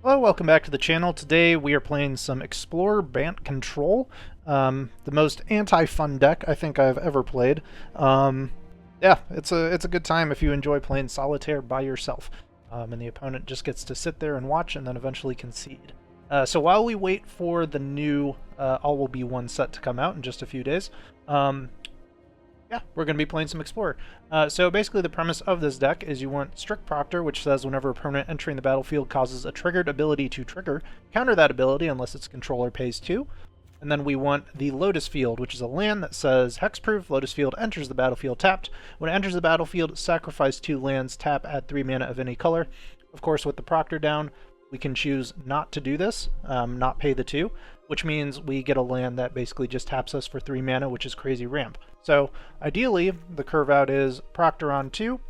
Hello, welcome back to the channel. Today we are playing some Explorer Bant Control, the most anti-fun deck I think I've ever played. Yeah, it's a good time if you enjoy playing solitaire by yourself, and the opponent just gets to sit there and watch and then eventually concede. So while we wait for the new All Will Be One set to come out in just a few days, yeah, we're going to be playing some Explorer. So basically the premise of this deck is you want Strict Proctor, which says whenever opponent entering the battlefield causes a triggered ability to trigger, counter that ability unless its controller pays 2. And then we want the Lotus Field, which is a land that says Hexproof, Lotus Field enters the battlefield tapped. When it enters the battlefield, sacrifice 2 lands, tap, add 3 mana of any color. Of course, with the Proctor down, we can choose not to do this, not pay the 2, which means we get a land that basically just taps us for 3 mana, which is crazy ramp. So ideally, the curve out is Proctor on 2,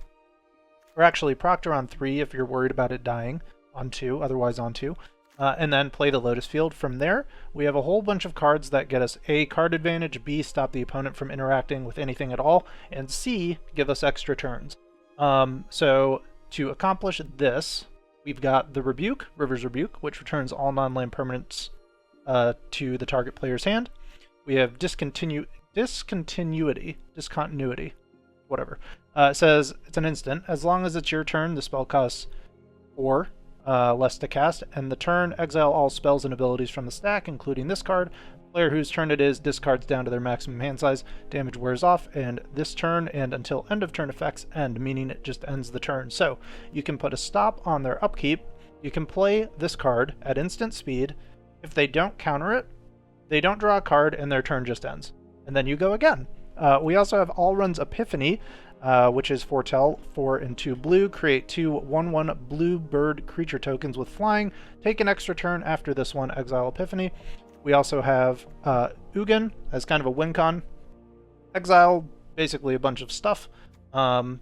or actually Proctor on 3 if you're worried about it dying, on 2, otherwise on 2, and then play the Lotus Field. From there, we have a whole bunch of cards that get us A, card advantage, B, stop the opponent from interacting with anything at all, and C, give us extra turns. So to accomplish this, we've got the Rebuke, River's Rebuke, which returns all non-land permanents to the target player's hand. We have Discontinuity, whatever. It says it's an instant. As long as it's your turn, the spell costs 4 less to cast, and the turn, exile all spells and abilities from the stack, including this card. Player whose turn it is discards down to their maximum hand size, damage wears off, and this turn and until end of turn effects end, meaning it just ends the turn. So you can put a stop on their upkeep. You can play this card at instant speed. If they don't counter it, they don't draw a card and their turn just ends. And then you go again. We also have Alrund's Epiphany, which is Foretell, 4 and 2 blue. Create 2 1/1 blue bird creature tokens with flying. Take an extra turn after this one, exile Epiphany. We also have Ugin as kind of a win con. Exile basically a bunch of stuff.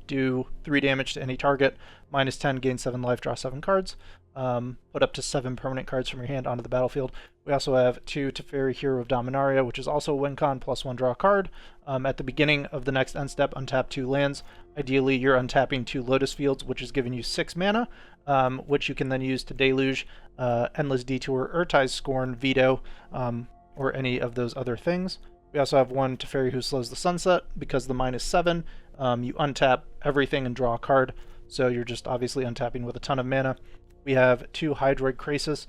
Do 3 damage to any target. -10, gain 7 life, draw 7 cards. Put up to 7 permanent cards from your hand onto the battlefield. We also have 2 Teferi, Hero of Dominaria, which is also a win con, +1 draw a card. At the beginning of the next end step, untap 2 lands. Ideally, you're untapping 2 Lotus Fields, which is giving you 6 mana, which you can then use to Deluge, Endless Detour, Urtai's Scorn, Veto, or any of those other things. We also have 1 Teferi who slows the sunset. Because the -7, you untap everything and draw a card, so you're just obviously untapping with a ton of mana. We have 2 Hydroid Krasis,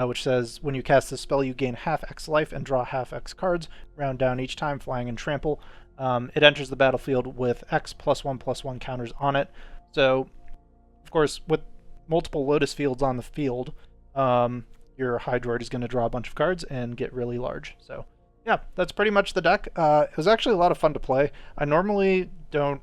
which says when you cast this spell, you gain half X life and draw half X cards, round down each time, flying and trample. It enters the battlefield with X +1/+1 counters on it. So, of course, with multiple Lotus Fields on the field, your Hydroid is going to draw a bunch of cards and get really large. So, yeah, that's pretty much the deck. It was actually a lot of fun to play. I normally don't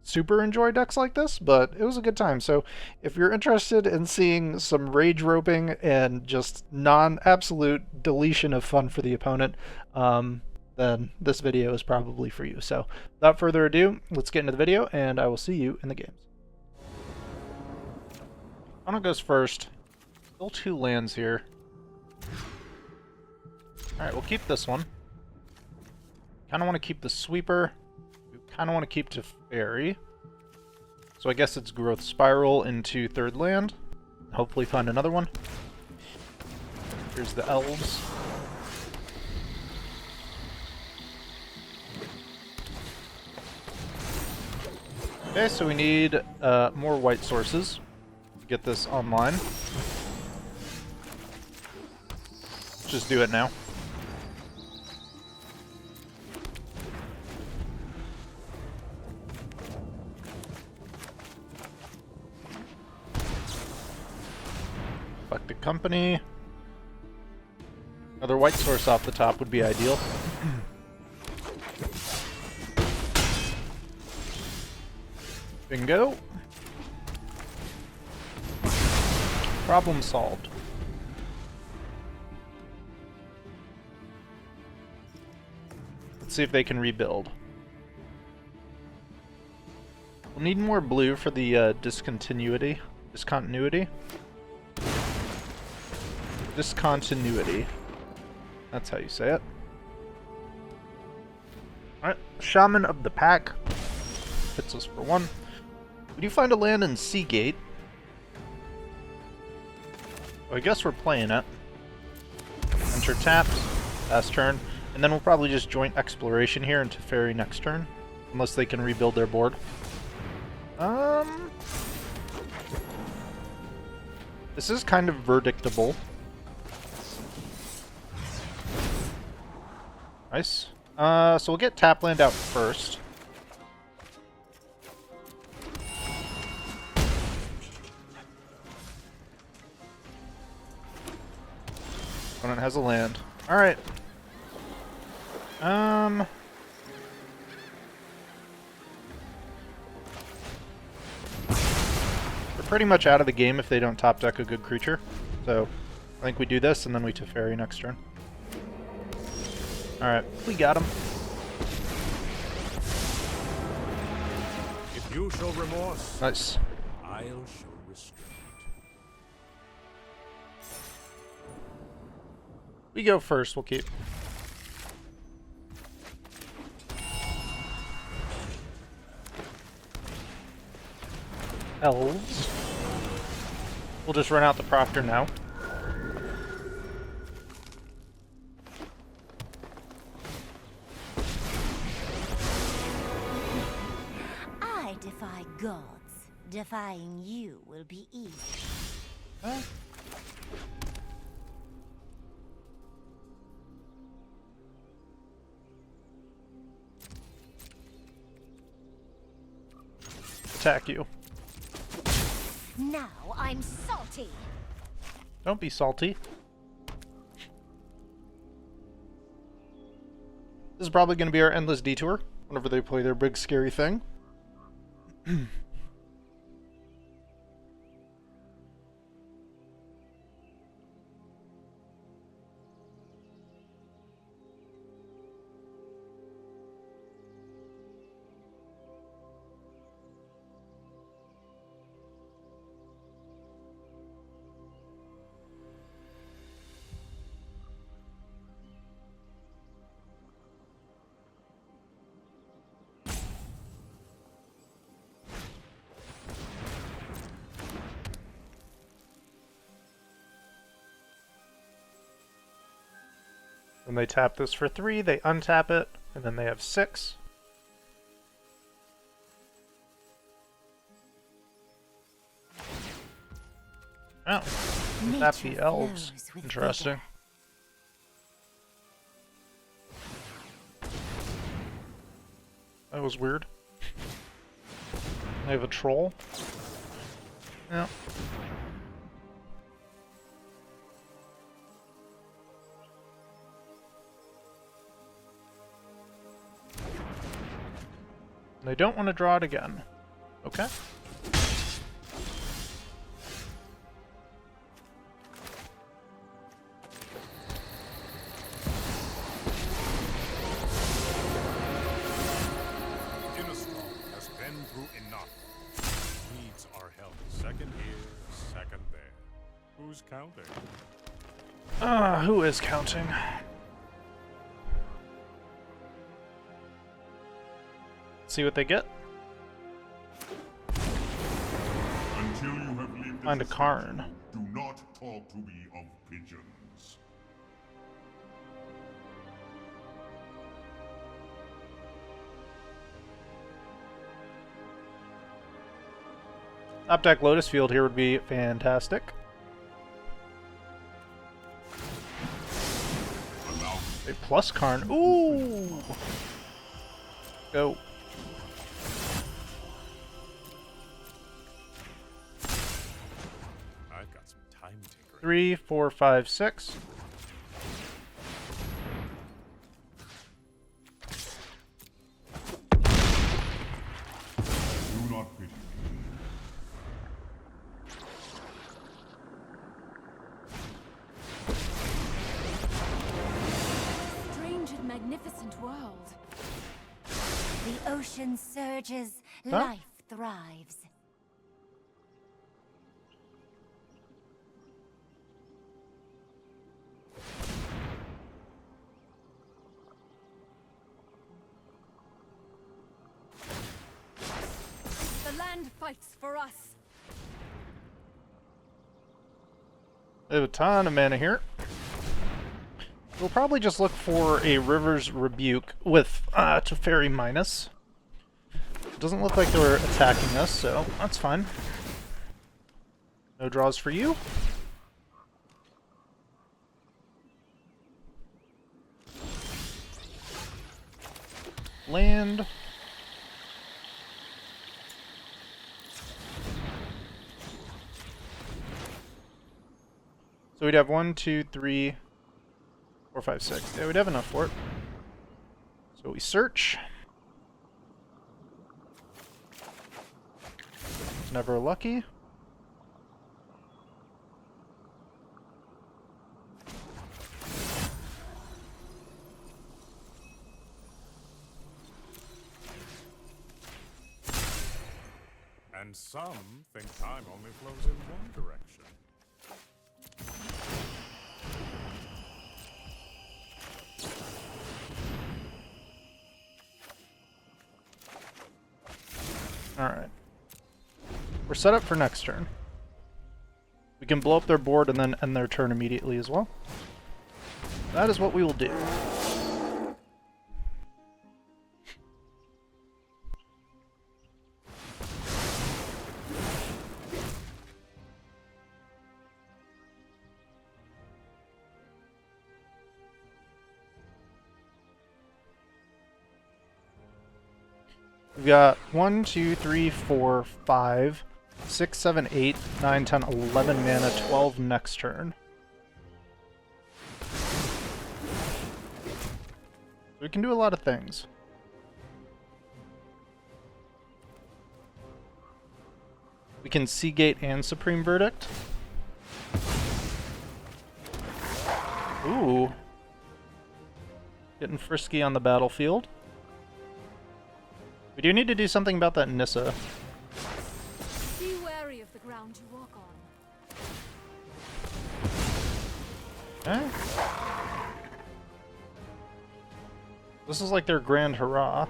super enjoy decks like this, but it was a good time. So if you're interested in seeing some rage roping and just absolute deletion of fun for the opponent, then this video is probably for you. So without further ado, let's get into the video and I will see you in the games. Opponent goes first. Still 2 lands here. Alright, we'll keep this one. Kinda want to keep the Sweeper. Kind of want to keep Teferi. So I guess it's Growth Spiral into 3rd land. Hopefully find another one. Here's the Elves. Okay, so we need more white sources to get this online. Let's just do it now. Fuck the company. Another white source off the top would be ideal. Bingo. Problem solved. Let's see if they can rebuild. We'll need more blue for the discontinuity. Discontinuity. That's how you say it. Alright, Shaman of the Pack. Hits us for 1. We do find a land in Seagate. So I guess we're playing it. Enter tapped, last turn, and then we'll probably just joint exploration here into Fairy next turn, unless they can rebuild their board. This is kind of verdictable. Nice. So we'll get tap land out first. Opponent has a land. Alright. We're pretty much out of the game if they don't top deck a good creature. So I think we do this and then we Teferi next turn. Alright, we got him. If you show remorse, Nice. I'll show restraint. We go first, we'll keep. Elves. We'll just run out the Proctor now. I defy gods. Defying you will be easy. Huh? Attack you. Now I'm salty. Don't be salty. This is probably going to be our endless detour whenever they play their big scary thing. When they tap this for 3, they untap it, and then they have 6. Oh, tap the Elves. Interesting. That was weird. I have a troll. Yeah. And I don't want to draw it again. Okay. Innistrad has been through enough. Needs are held second here, second there. Who's counting? Who is counting? See what they get. Until you have lived Find a as Karn. do not talk to me of pigeons. Top deck Lotus Field here would be fantastic. A plus Karn. Ooh! Go. I've got some time tinkering. 3, 4, 5, 6. Do not pity me. Strange and magnificent world. The ocean surges, Huh? life thrives. The land fights for us. We have a ton of mana here. We'll probably just look for a River's Rebuke with Teferi minus. It doesn't look like they're attacking us, so that's fine. No draws for you. Land. So we'd have 1, 2, 3, 4, 5, 6. Yeah, we'd have enough for it. So we search. It's never lucky. And some think time only flows in one direction. Alright. We're set up for next turn. We can blow up their board and then end their turn immediately as well. That is what we will do. We've got 1, 2, 3, 4, 5, 6, 7, 8, 9, 10, 11 mana, 12 next turn. We can do a lot of things. We can Seagate and Supreme Verdict. Ooh. Getting frisky on the battlefield. We do need to do something about that Nissa. Be wary of the ground you walk on. Okay. This is like their grand hurrah.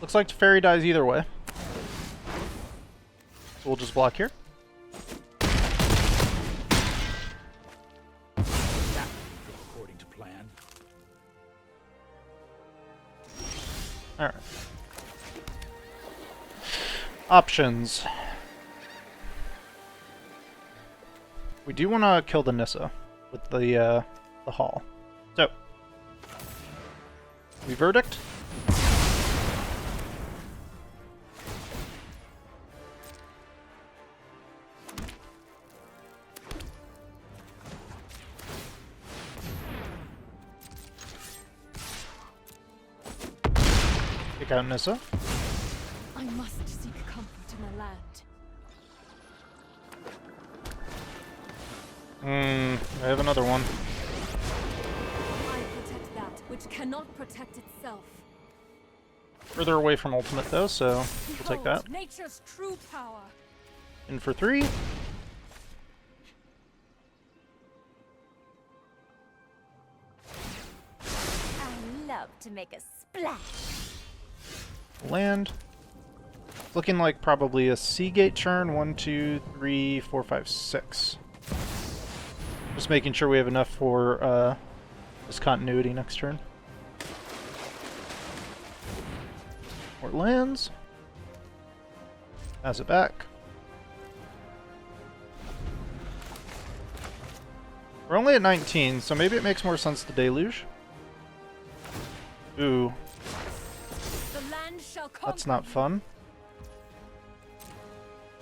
Looks like Teferi dies either way. So we'll just block here. According to plan. Alright. Options. We do want to kill the Nissa with the Hall. So, we Verdict. Take out Nissa. I must seek comfort in a land. I have another one. I protect that which cannot protect itself. Further away from ultimate though, so we'll take that. Behold nature's true power. In for 3. I love to make a splash. Land. It's looking like probably a Seagate turn. 1, 2, 3, 4, 5, 6. Just making sure we have enough for this continuity next turn. More lands. Pass it back. We're only at 19, so maybe it makes more sense to deluge. Ooh. The land shall That's not fun.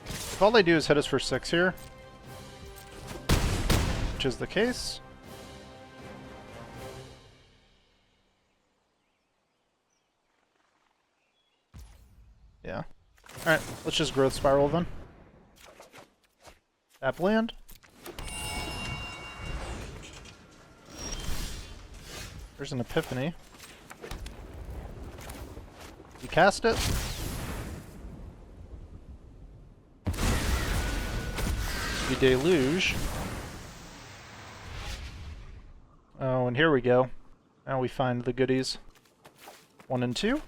If all they do is hit us for 6 here, which is the case. Yeah. Alright, let's just growth spiral then. Tap land. There's an epiphany. We cast it. We deluge. Oh, and here we go. Now we find the goodies. 1 and 2.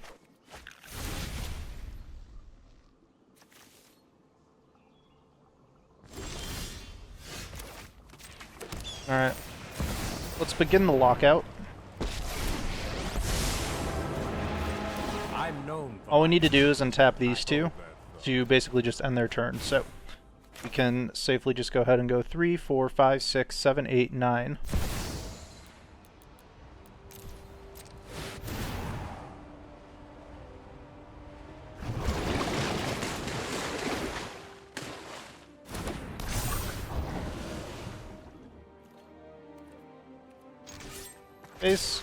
Alright. Let's begin the lockout. I'm known for All we need to do is untap these two that, to basically just end their turn. So we can safely just go ahead and go 3, 4, 5, 6, 7, 8, 9. Base.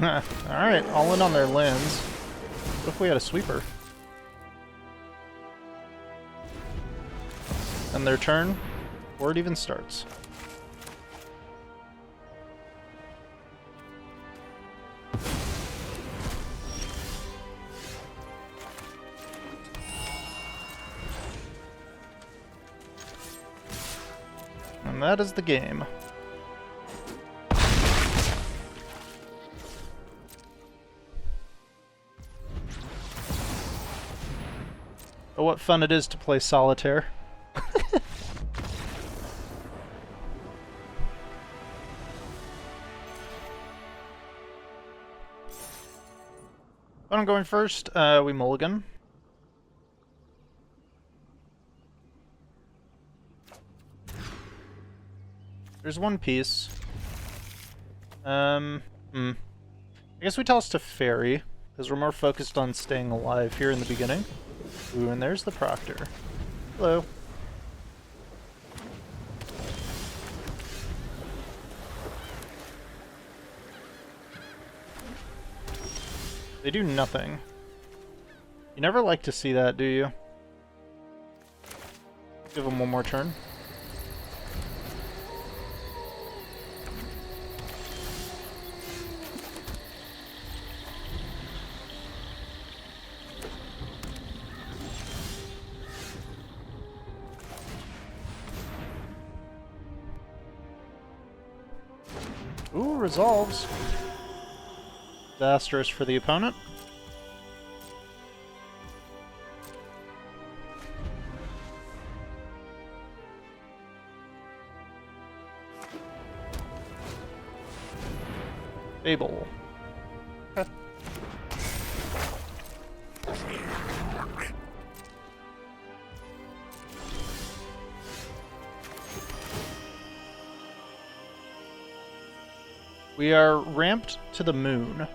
Alright, all in on their lands. What if we had a sweeper? And their turn, before it even starts. And that is the game. Oh, what fun it is to play solitaire. I'm going first. We mulligan. There's one piece. I guess we toss to Fairy, because we're more focused on staying alive here in the beginning. Ooh, and there's the Proctor. Hello. They do nothing. You never like to see that, do you? Give them one more turn. Ooh, resolves. Disastrous for the opponent. Fable. Okay. We are ramped to the moon.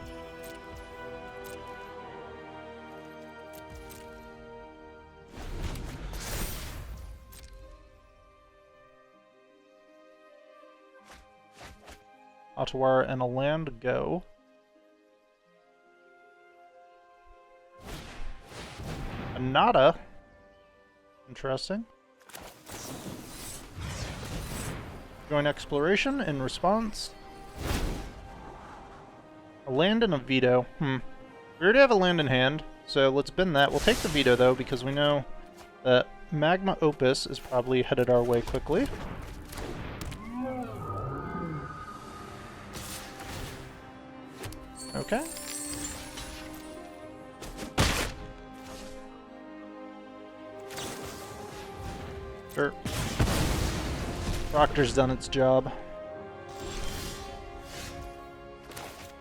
Ottawa and a land go. A nada. Interesting. Join exploration in response. A land and a veto. We already have a land in hand, so let's bend that. We'll take the veto though, because we know that Magma Opus is probably headed our way quickly. Okay. Sure. Proctor's done its job.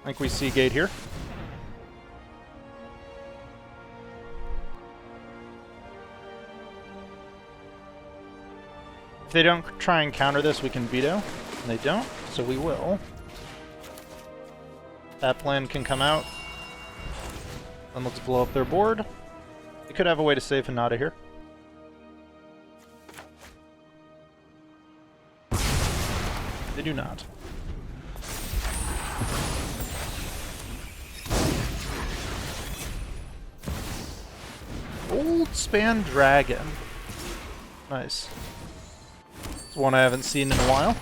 I think we see gate here. If they don't try and counter this, we can veto. And they don't, so we will. That plan can come out. And let's blow up their board. We could have a way to save Hinata here. They do not. Goldspan Dragon. Nice. It's one I haven't seen in a while.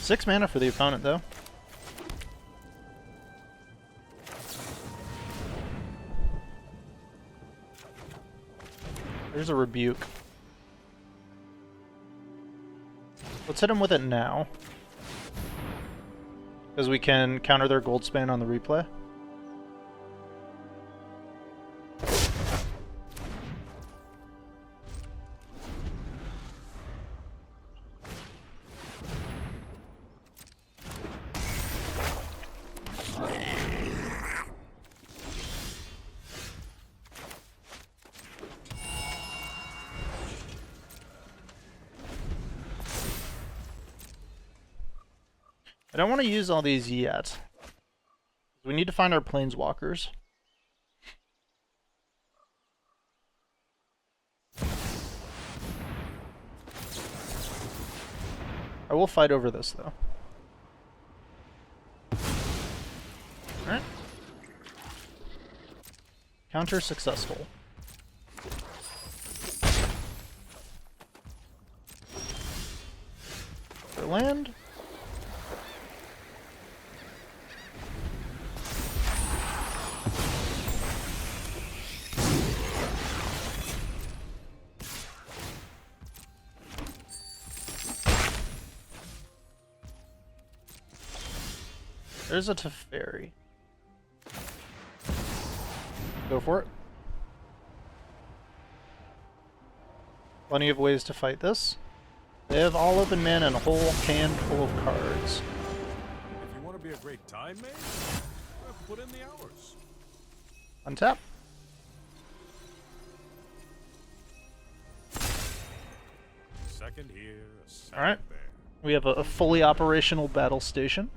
6 mana for the opponent, though. There's a Rebuke. Let's hit him with it now. Because we can counter their Goldspan on the replay. I don't want to use all these yet. We need to find our planeswalkers. I will fight over this, though. Alright. Counter successful. For land. There's a Teferi. Go for it. Plenty of ways to fight this. They have all open mana and a whole hand full of cards. If you want to be a great time mate, put in the hours. Untap. Second here, second Alright. there. We have a fully operational battle station.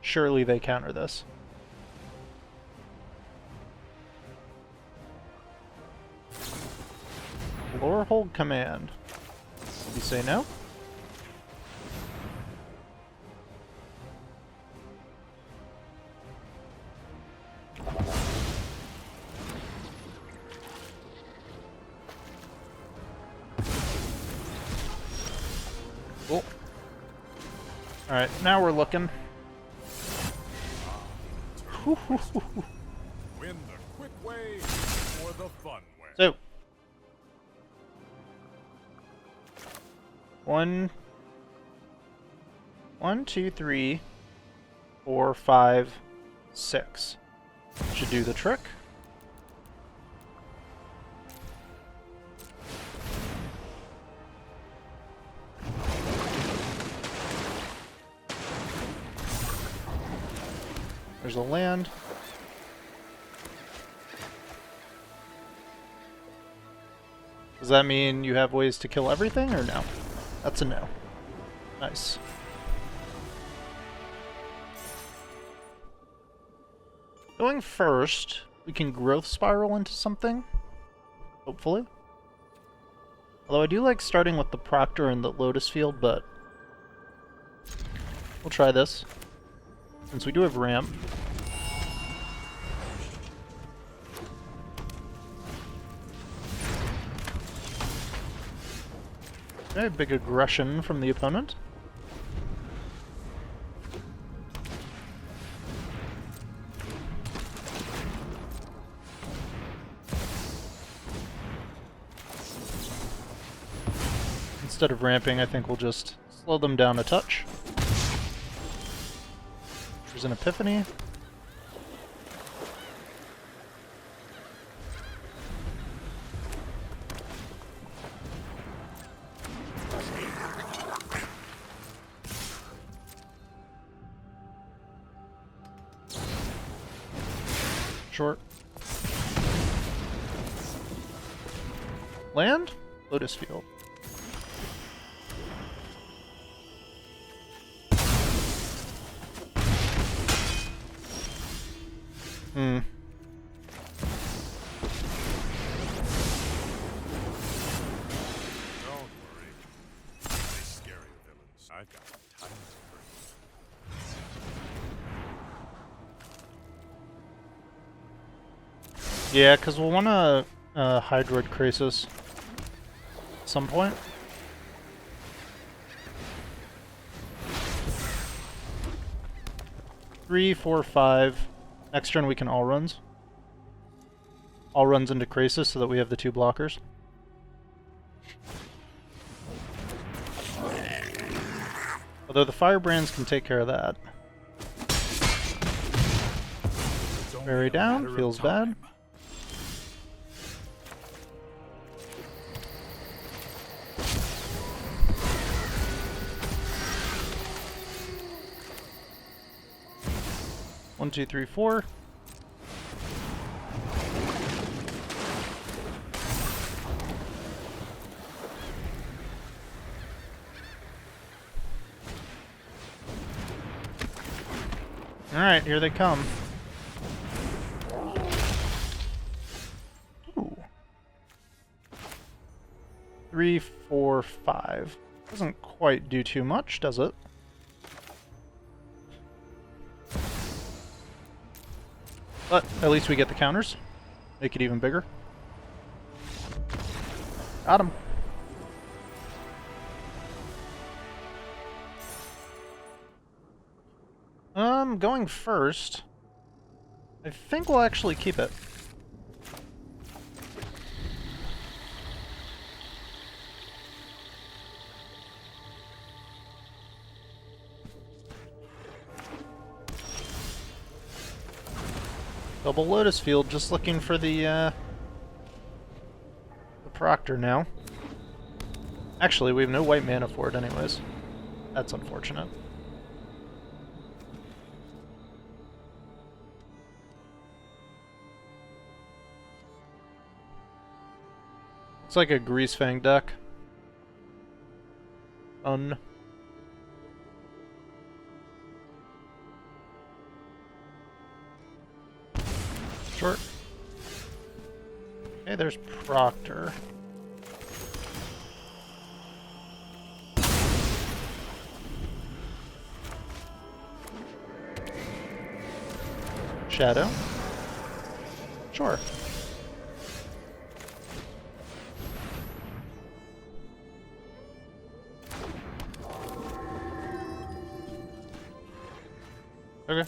Surely they counter this. Lore hold command. You say no? Cool. Alright, now we're looking. Win the quick way or the fun way. So, 1, 2, 3, 4, 5, 6. Should do the trick. There's a land. Does that mean you have ways to kill everything, or no? That's a no. Nice. Going first, we can growth spiral into something. Hopefully. Although I do like starting with the Proctor and the Lotus Field, but we'll try this. Since we do have ramp. Okay, big aggression from the opponent. Instead of ramping, I think we'll just slow them down a touch. There's an Epiphany. Short. Land? Lotus Field. Hmm. Don't worry. They scary villains. I've got tons of brains. Yeah, because we'll want to Hydroid Crisis at some point. Three, 4, 5. Next turn we can all runs. All runs into Crisis so that we have the 2 blockers. Although the Firebrands can take care of that. It's only Very a down, matter of feels time. bad. One, 2, 3, 4. Alright, here they come. Ooh. 3, 4, 5. Doesn't quite do too much, does it? But at least we get the counters. Make it even bigger. Got him. Going first. I think we'll actually keep it. Double Lotus Field, just looking for the Proctor now. Actually, we have no white mana for it anyways. That's unfortunate. It's like a Greasefang deck. Fun. Short. Okay, there's Proctor. Shadow. Sure. Okay.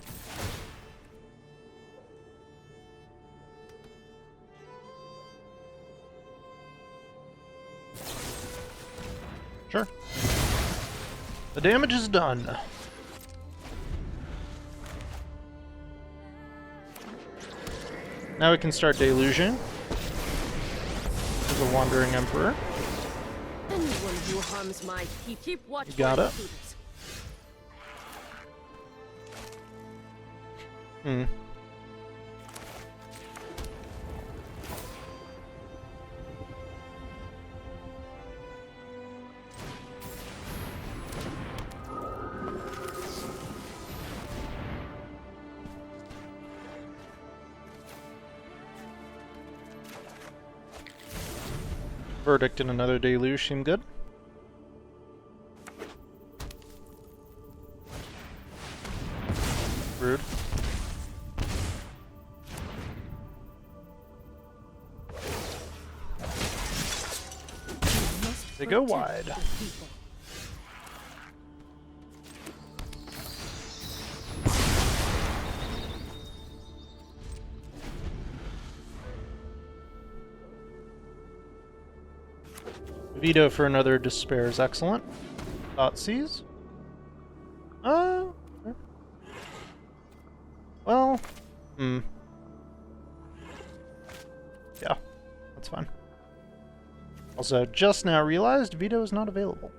Sure. The damage is done. Now we can start deluging. As a Wandering Emperor. Anyone who harms my keep watch. You got it. Hmm. Verdict and another deluge seem good. Rude. They go wide. Veto for another Despair is excellent. Thoughtseize. Well, yeah, that's fine. Also, just now realized Veto is not available.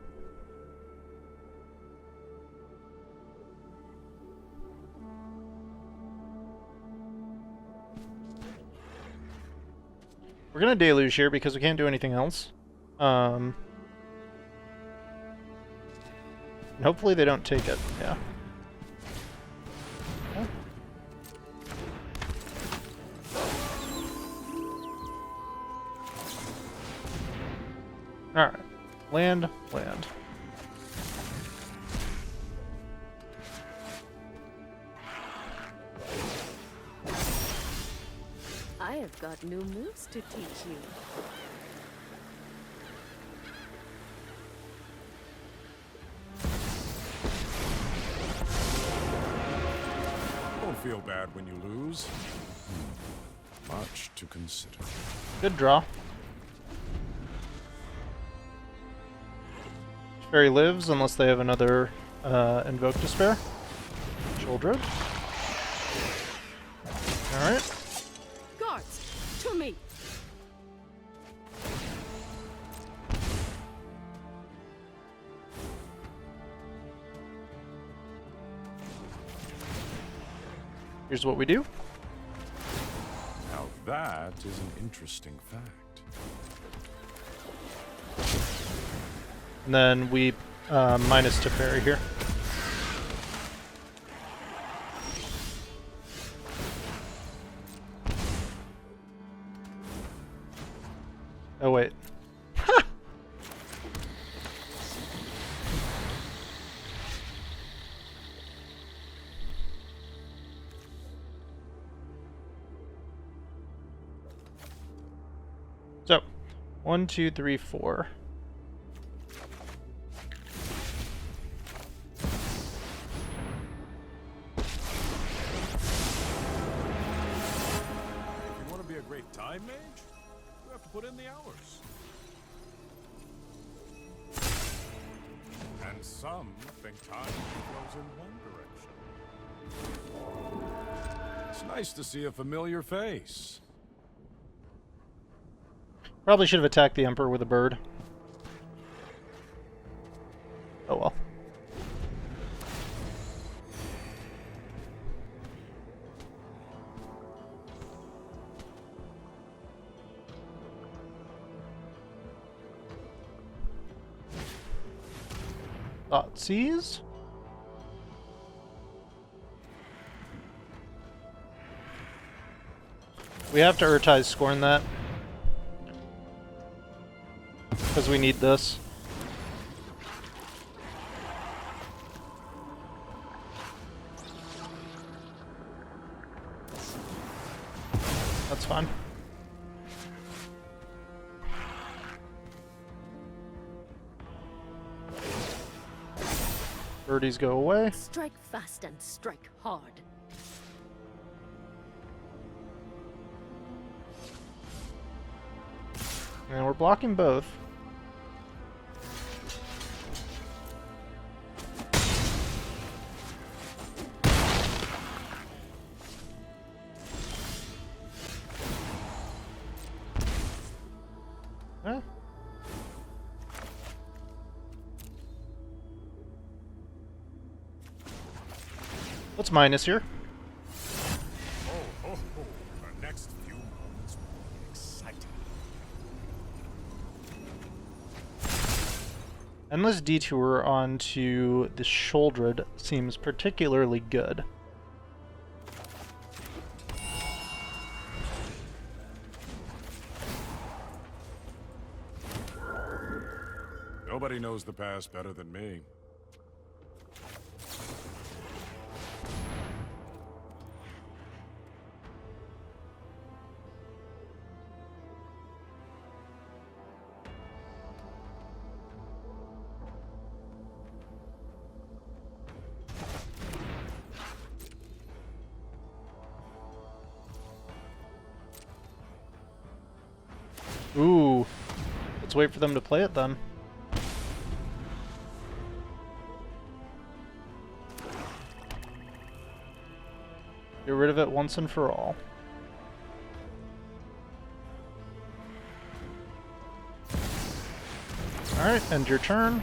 We're gonna deluge here because we can't do anything else. And hopefully they don't take it, yeah. Alright. Land, land. I have got new moves to teach you. Don't feel bad when you lose. Much to consider. Good draw. Fairy lives unless they have another Invoke Despair. Children. Alright. Guards, to me! Here's what we do. Now that is an interesting fact. And then we minus to fairy here. Oh wait. So, 1, 2, 3, 4. If you want to be a great time mage, you have to put in the hours. And some think time flows in one direction. It's nice to see a familiar face. Probably should have attacked the Emperor with a bird. Oh well. Thoughtseize. We have to Urtai's Scorn that. Because we need this. That's fine. Birdies go away. Strike fast and strike hard. And we're blocking both. Eh? What's minus here? Oh, the next few moments will be exciting. Endless Detour onto the Shouldered seems particularly good. Nobody knows the past better than me. Ooh. Let's wait for them to play it then. Get rid of it once and for all. Alright, end your turn.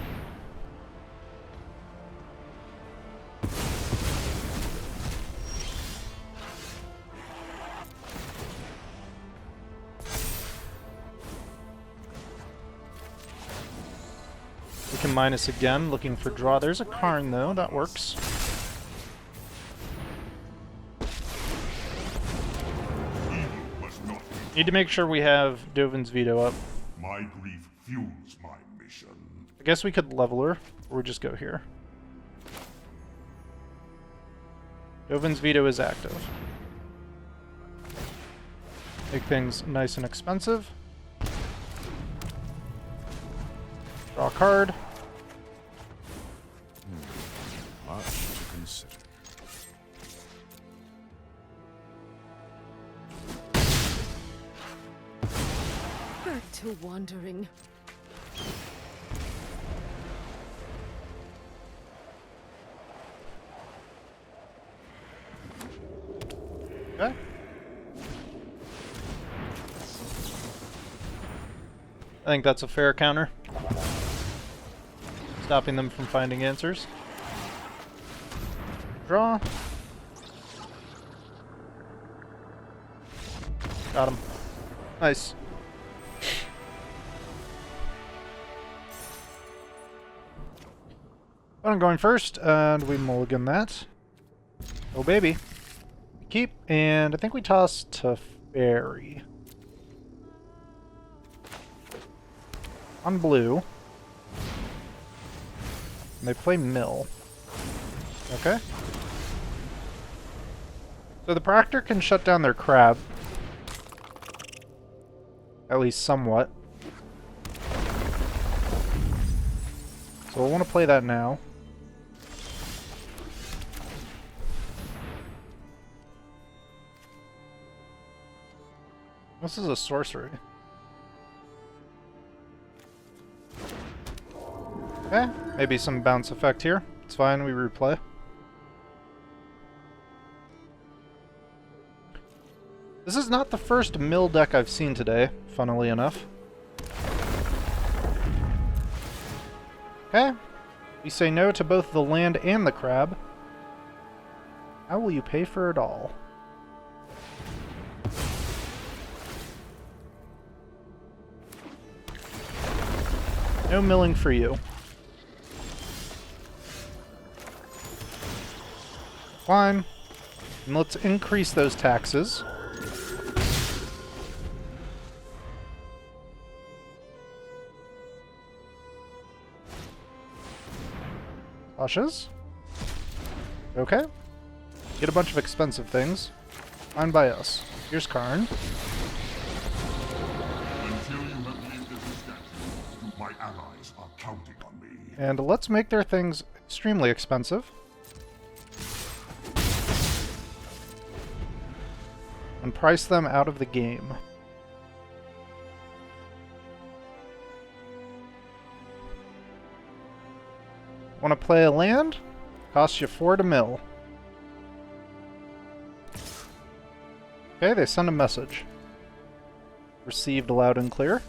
We can minus again, looking for draw. There's a Karn though, that works. Must not be. Need to make sure we have Dovin's Veto up. My grief fuels my mission. I guess we could level her, or we just go here. Dovin's veto is active. Make things nice and expensive. Draw a card. Much to consider. Back to wandering. Okay. I think that's a fair counter. Stopping them from finding answers. Draw. Got him. Nice. I'm going first, and we mulligan that. Oh baby. Keep, and I think we toss to Fairy. On blue. And they play Mill. Okay. So the Proctor can shut down their crab. At least somewhat. So we'll want to play that now. This is a sorcery. Okay, maybe some bounce effect here. It's fine, we replay. This is not the first mill deck I've seen today, funnily enough. Okay, we say no to both the land and the crab. How will you pay for it all? No milling for you. Fine. And let's increase those taxes. Ashes. Okay. Get a bunch of expensive things. Fine by us. Here's Karn. Until you have lived as a statue, my allies are counting on me. And let's make their things extremely expensive. And price them out of the game. Want to play a land? Costs you 4 to mill. Okay, they send a message. Received loud and clear.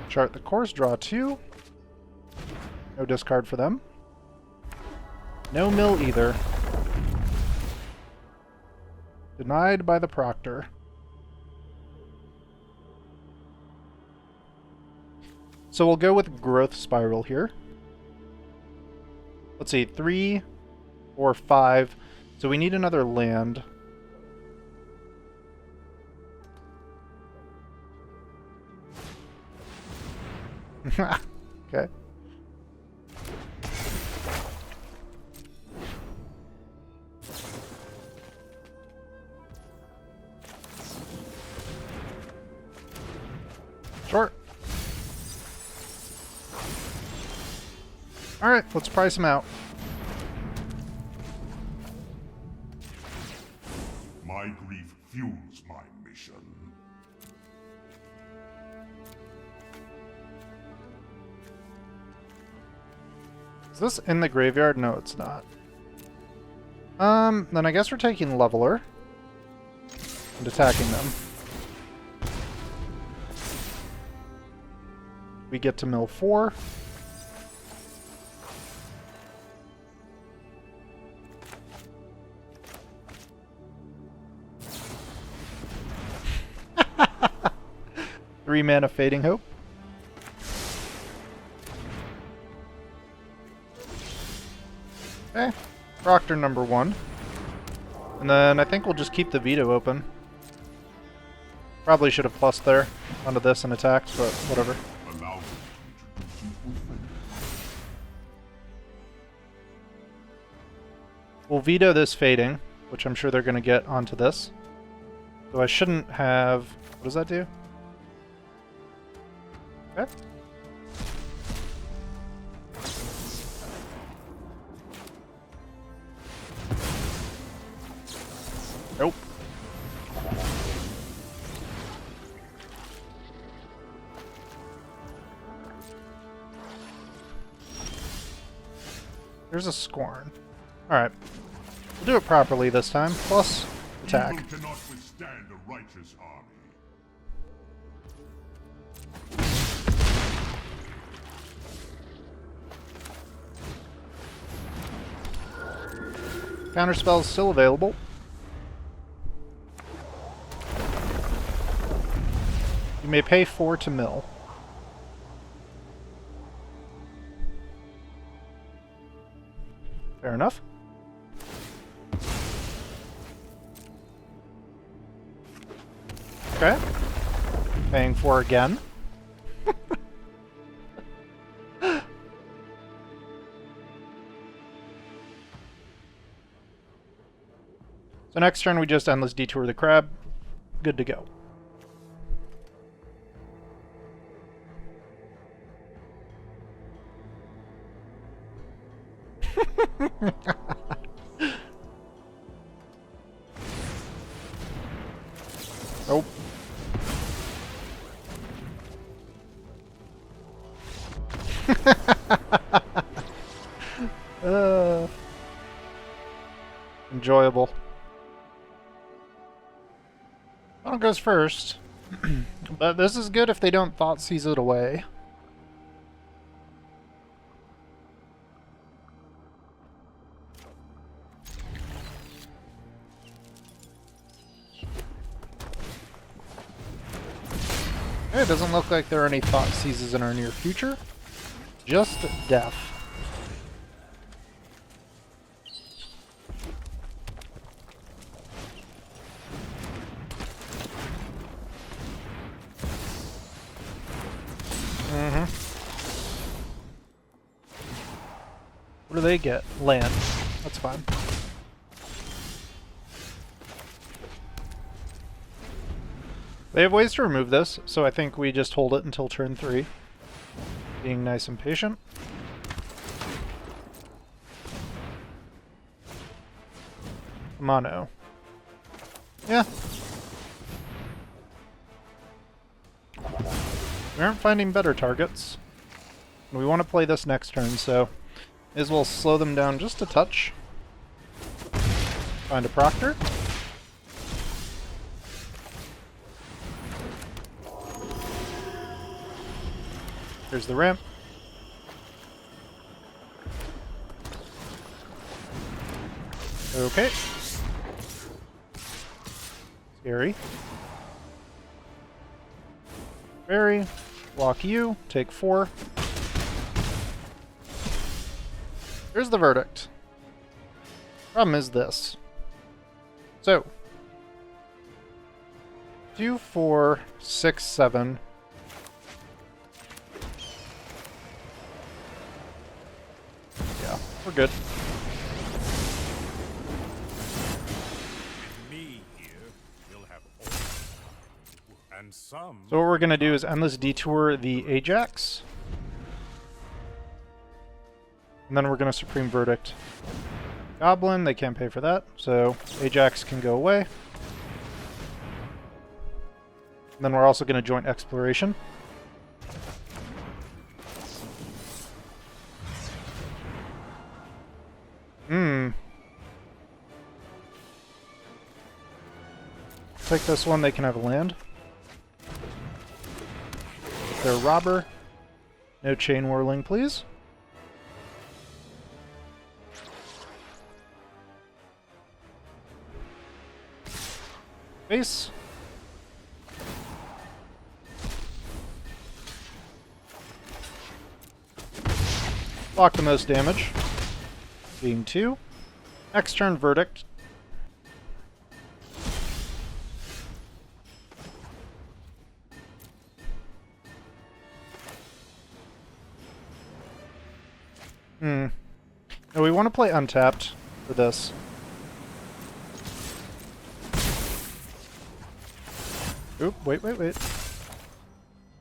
Chart the course, draw 2. No discard for them. No mill either. Denied by the Proctor. So we'll go with Growth Spiral here. Let's see, 3, 4, 5. So we need another land. Okay. Sure. Alright, let's price him out. My grief fuels my mission. Is this in the graveyard? No, it's not. Then I guess we're taking Leveler and attacking them. We get to mill 4. Three mana Fading Hope. Okay, Proctor number 1. And then I think we'll just keep the veto open. Probably should have plussed there. onto this and attacked, but whatever. Allow them to introduce you to a friend. We'll veto this fading, which I'm sure they're going to get onto this. So I shouldn't have... What does that do? Okay. Nope. There's a Scorn. Alright. We'll do it properly this time. Plus attack. Evil cannot withstand a righteous army. Counterspell is still available. You may pay 4 to mill. Fair enough. Okay. Paying 4 again. So next turn we just endless detour the crab. Good to go. Nope. Enjoyable. One goes first, but this is good if they don't Thoughtseize it away. It doesn't look like there are any Thoughtseizes in our near future. Just death. What do they get? Land. That's fine. They have ways to remove this, so I think we just hold it until turn 3. Being nice and patient. Mono. Yeah. We aren't finding better targets. We want to play this next turn, so may as well slow them down just a touch. Find a Proctor. Here's the ramp. Okay. Scary. Fairy. Block you. Take 4. Here's the verdict. Problem is this. So. 2, 4, 6, 7. We're good. Me here, you'll have all. And some. So what we're going to do is endless detour the Ajax. And then we're going to Supreme Verdict Goblin. They can't pay for that, so Ajax can go away. And then we're also going to joint Exploration. Take this one, they can have a land. They're Robber. No Chain Whirling, please. Base. Block the most damage. Being 2. Next turn, Verdict. No, we want to play untapped for this. Oop, wait. A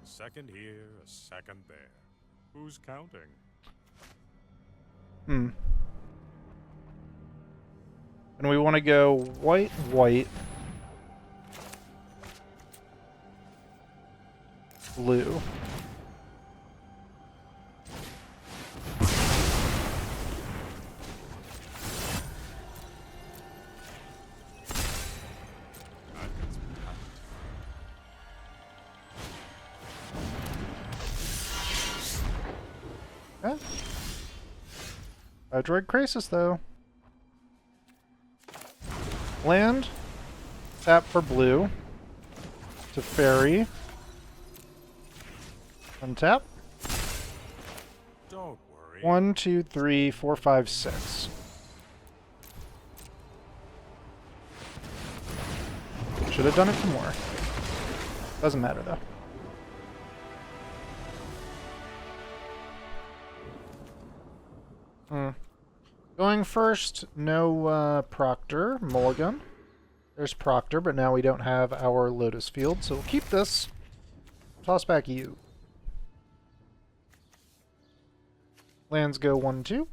second here, a second there. Who's counting? And we want to go white, blue. Okay. Hydroid Crisis, though. Land. Tap for blue. To fairy. Untap. Don't worry. 1, 2, 3, 4, 5, 6. Should have done it for more. Doesn't matter, though. Going first, no Proctor, Mulligan. There's Proctor, but now we don't have our Lotus Field, so we'll keep this. Toss back you. Lands go 1, 2.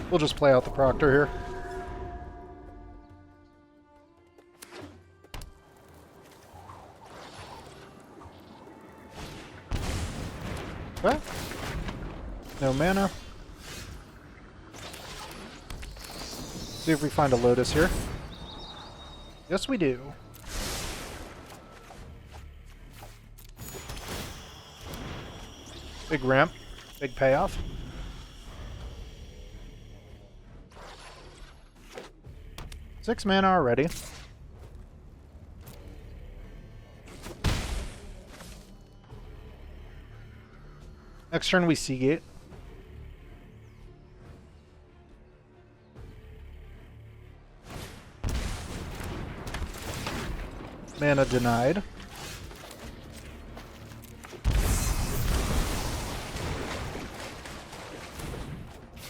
We'll just play out the Proctor here. Okay. No mana. See if we find a Lotus here. Yes, we do. Big ramp. Big payoff. Six mana already. Next turn we Seagate. Mana denied.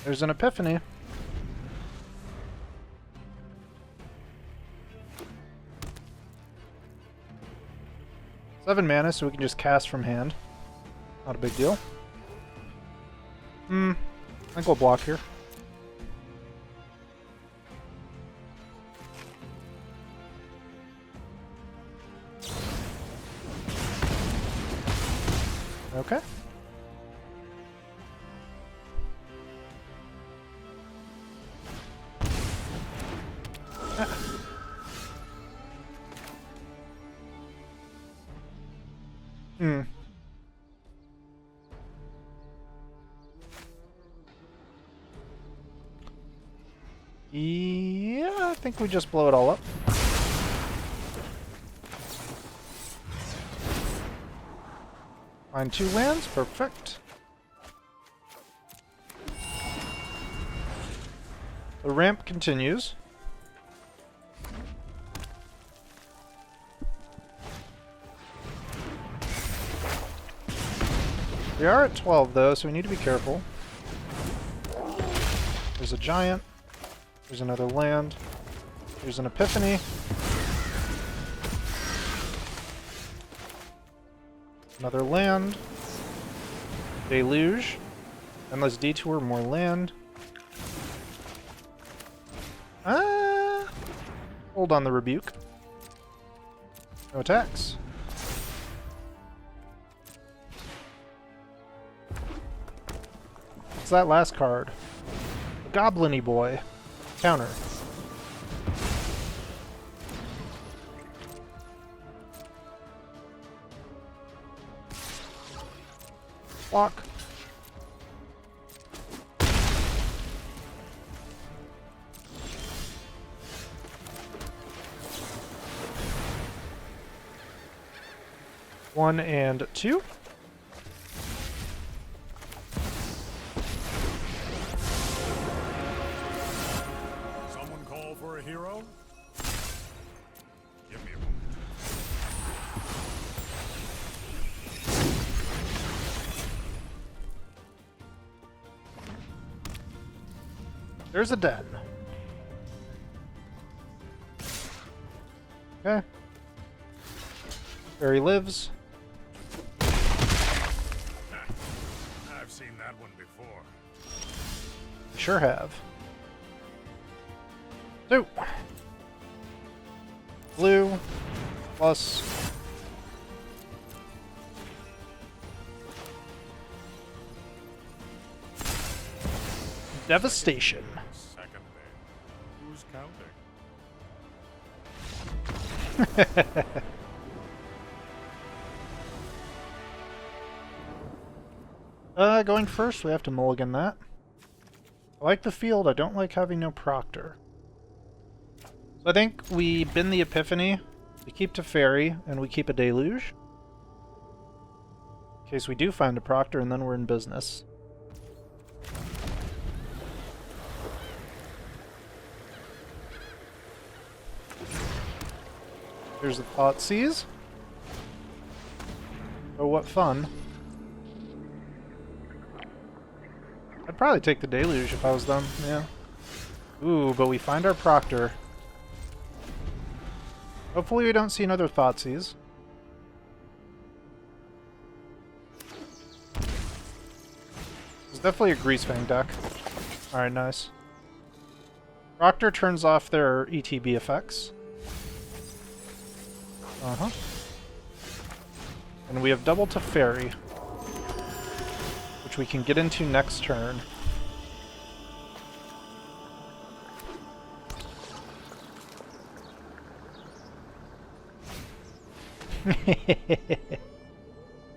There's an Epiphany. Seven mana, so we can just cast from hand. Not a big deal. I think we'll block here. Okay. Yeah, I think we just blow it all up. Find 2 lands, perfect. The ramp continues. We are at 12 though, so we need to be careful. There's a giant. There's another land. There's an Epiphany. Another land. Deluge. Endless Detour, more land. Hold on the Rebuke. No attacks. What's that last card? Goblin-y boy. Counter. Block. One and two. Someone call for a hero? There's a den. Okay. Barry lives. I've seen that one before. Sure have. So, blue plus devastation. Second there. Who's counting? Going first, we have to mulligan that. I like the field, I don't like having no proctor. So I think we bin the Epiphany, we keep Teferi, and we keep a Deluge. In case we do find a proctor, and then we're in business. Here's the Thoughtseize. Oh, what fun. I'd probably take the Deluge if I was them, yeah. Ooh, but we find our proctor. Hopefully we don't see another Thoughtseize. It's definitely a Greasefang deck. Alright, nice. Proctor turns off their ETB effects. Uh-huh. And we have double Teferi, which we can get into next turn.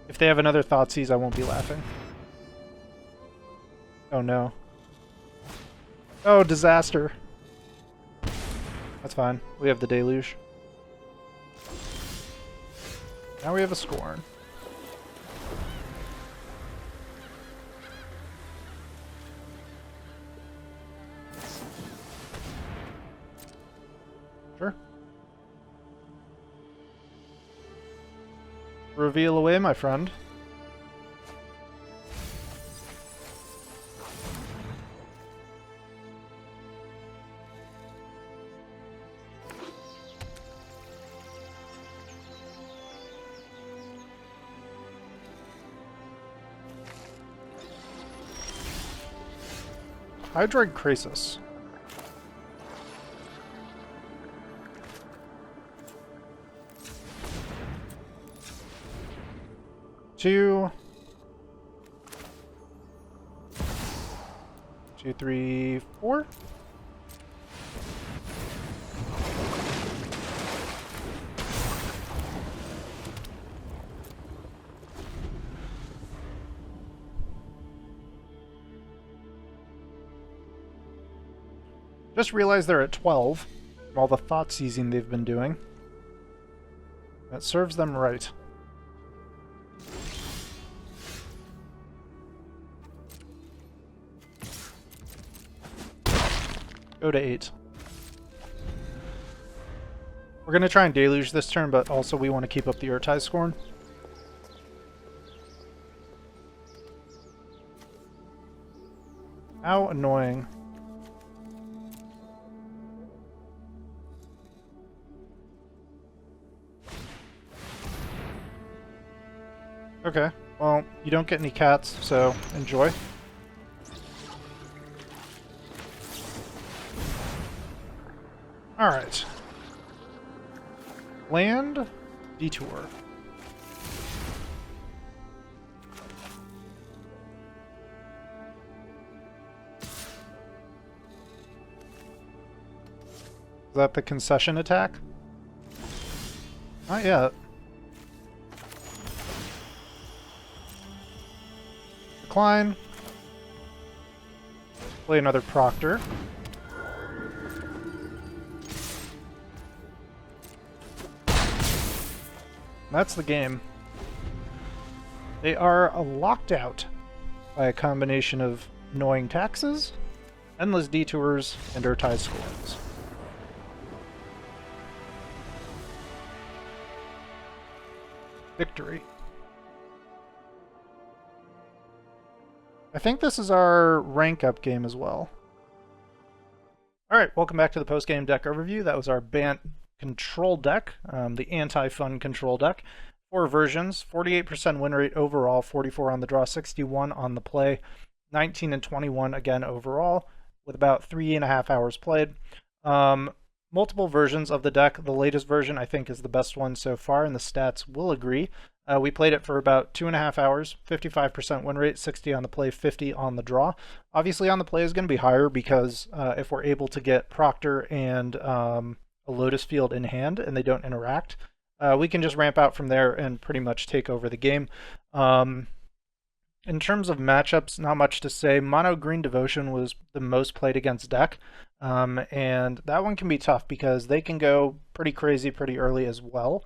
If they have another Thoughtseize, I won't be laughing. Oh no. Oh, disaster. That's fine. We have the Deluge. Now we have a Scorn. Sure. Reveal away, my friend. Hydroid Krasis. Two, 3, 4. Just realized they're at 12 from all the thought seizing they've been doing. That serves them right. Go to 8. We're going to try and deluge this turn, but also we want to keep up the Urtai Scorn. How annoying. Okay, well, you don't get any cats, so enjoy. Alright. Land, detour. Is that the concession attack? Not yet. Decline. Play another Proctor. That's the game. They are locked out by a combination of annoying taxes, endless detours, and Urtai Scorns. Victory. I think this is our rank up game as well. All right, welcome back to the post-game deck overview. That was our Bant Control deck, the anti-fun control deck. 4 versions, 48% win rate overall, 44 on the draw, 61 on the play, 19 and 21 again overall, with about 3.5 hours played. Multiple versions of the deck. The latest version I think is the best one so far, and the stats will agree. We played it for about 2.5 hours, 55% win rate, 60 on the play, 50 on the draw. Obviously on the play is going to be higher because if we're able to get Proctor and a Lotus Field in hand and they don't interact, we can just ramp out from there and pretty much take over the game. In terms of matchups, not much to say. Mono Green Devotion was the most played against deck, and that one can be tough because they can go pretty crazy pretty early as well.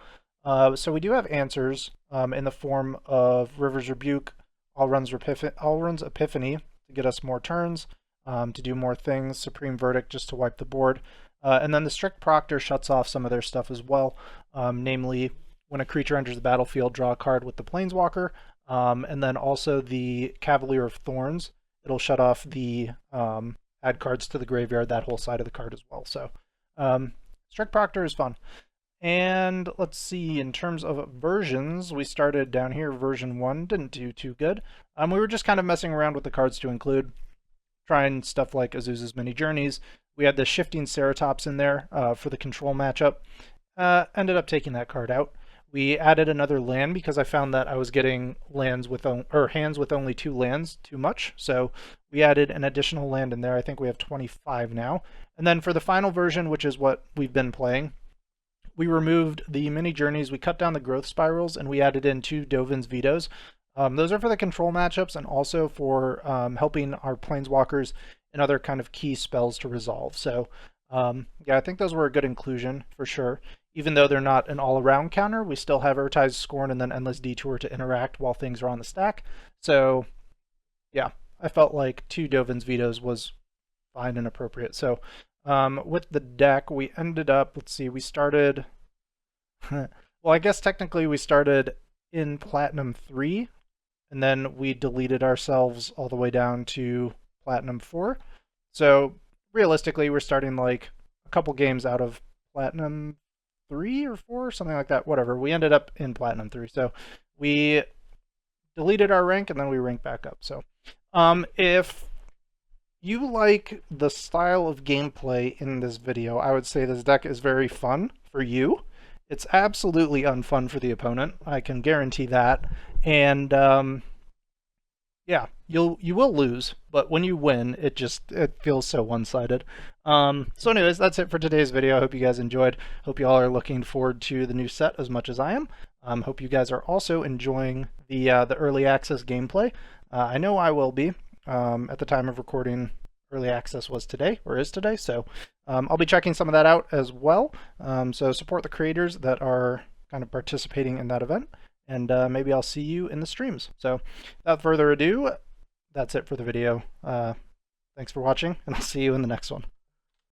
So we do have answers in the form of River's Rebuke, All Runs Epiphany to get us more turns, to do more things, Supreme Verdict just to wipe the board, and then the Strict Proctor shuts off some of their stuff as well, namely when a creature enters the battlefield, draw a card with the Planeswalker, and then also the Cavalier of Thorns. It'll shut off the add cards to the graveyard, that whole side of the card as well. So Strict Proctor is fun. And let's see, in terms of versions, we started down here, version 1, didn't do too good. We were just kind of messing around with the cards to include, trying stuff like Azusa's Many Journeys. We had the Shifting Ceratops in there for the control matchup. Ended up taking that card out. We added another land because I found that I was getting lands with hands with only 2 lands too much. So we added an additional land in there. I think we have 25 now. And then for the final version, which is what we've been playing, we removed the mini journeys, we cut down the growth spirals, and we added in 2 Dovin's Vetoes. Those are for the control matchups and also for helping our planeswalkers and other kind of key spells to resolve. So yeah, I think those were a good inclusion for sure. Even though they're not an all-around counter, we still have Urtai's Scorn and then Endless Detour to interact while things are on the stack. So yeah, I felt like 2 Dovin's Vetoes was fine and appropriate. So with the deck, we ended up, let's see, we started, well, I guess technically we started in Platinum 3, and then we deleted ourselves all the way down to Platinum 4. So realistically, we're starting like a couple games out of Platinum 3 or 4, something like that, whatever. We ended up in Platinum 3. So we deleted our rank, and then we ranked back up. So if you like the style of gameplay in this video, I would say this deck is very fun for you. It's absolutely unfun for the opponent. I can guarantee that. And yeah, you will lose, but when you win, it feels so one-sided. So anyways, that's it for today's video. I hope you guys enjoyed. Hope you all are looking forward to the new set as much as I am. Hope you guys are also enjoying the early access gameplay. I know I will be. At the time of recording, early access was today, or is today, so I'll be checking some of that out as well. So support the creators that are kind of participating in that event, and maybe I'll see you in the streams. So without further ado, that's it for the video. Thanks for watching, and I'll see you in the next one.